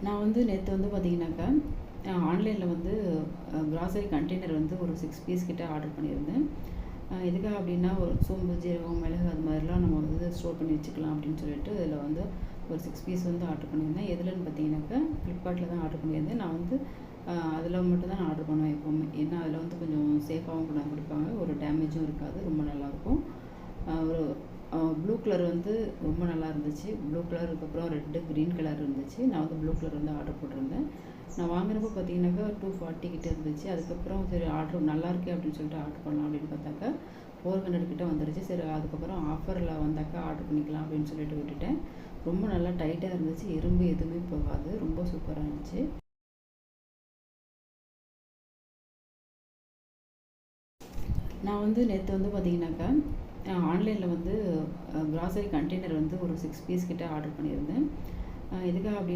நான் வந்து நேற்று வந்து பார்த்தீங்கன்னாக்கா ஆன்லைனில் வந்து கிராசரி கண்டெய்னர் வந்து ஒரு 6 பீஸ் கிட்ட ஆர்டர் பண்ணியிருந்தேன். எதுக்காக அப்படின்னா ஒரு சோம்பு, ஜீரகம், மிளகு அது மாதிரிலாம் நம்ம வந்து ஸ்டோர் பண்ணி வச்சுக்கலாம் அப்படின்னு சொல்லிட்டு இதில் வந்து ஒரு 6 பீஸ் வந்து ஆர்டர் பண்ணியிருந்தேன். எதுலன்னு பார்த்தீங்கன்னாக்கா ஃப்ளிப்கார்ட்டில் தான் ஆர்டர் பண்ணியிருந்தேன். நான் வந்து அதில் மட்டும் தான் நான் ஆர்டர் பண்ணுவேன் எப்போவுமே. ஏன்னா அதில் வந்து கொஞ்சம் சேஃபாகவும் கொண்டாந்து கொடுப்பாங்க, ஒரு டேமேஜும் இருக்காது, ரொம்ப நல்லாயிருக்கும். ஒரு ப்ளூ கலர் வந்து ரொம்ப நல்லா இருந்துச்சு. ப்ளூ கலர், அதுக்கப்புறம் ரெட்டு, க்ரீன் கலர் இருந்துச்சு. நான் வந்து ப்ளூ கலர் வந்து ஆர்டர் போட்டிருந்தேன். நான் வாங்குறப்போ பார்த்தீங்கன்னாக்கா 240 கிட்ட இருந்துச்சு. அதுக்கப்புறம் சரி ஆர்டர் நல்லா இருக்கே அப்படின்னு சொல்லிட்டு ஆர்டர் பண்ணலாம் அப்படின்னு பார்த்தாக்கா 400 கிட்ட வந்துருச்சு. சரி அதுக்கப்புறம் ஆஃபரில் வந்தாக்கா ஆர்டர் பண்ணிக்கலாம் அப்படின்னு சொல்லிட்டு விட்டுட்டேன். ரொம்ப நல்லா டைட்டாக இருந்துச்சு, எறும்பு எதுவுமே போகாது, ரொம்ப சூப்பராக இருந்துச்சு. நான் வந்து நேற்று வந்து பார்த்தீங்கன்னாக்கா ஆன்லைனில் வந்து கிராசரி கண்டெய்னர் வந்து ஒரு 6 பீஸ் கிட்ட ஆர்டர் பண்ணியிருந்தேன். எதுக்காக அப்படின்னா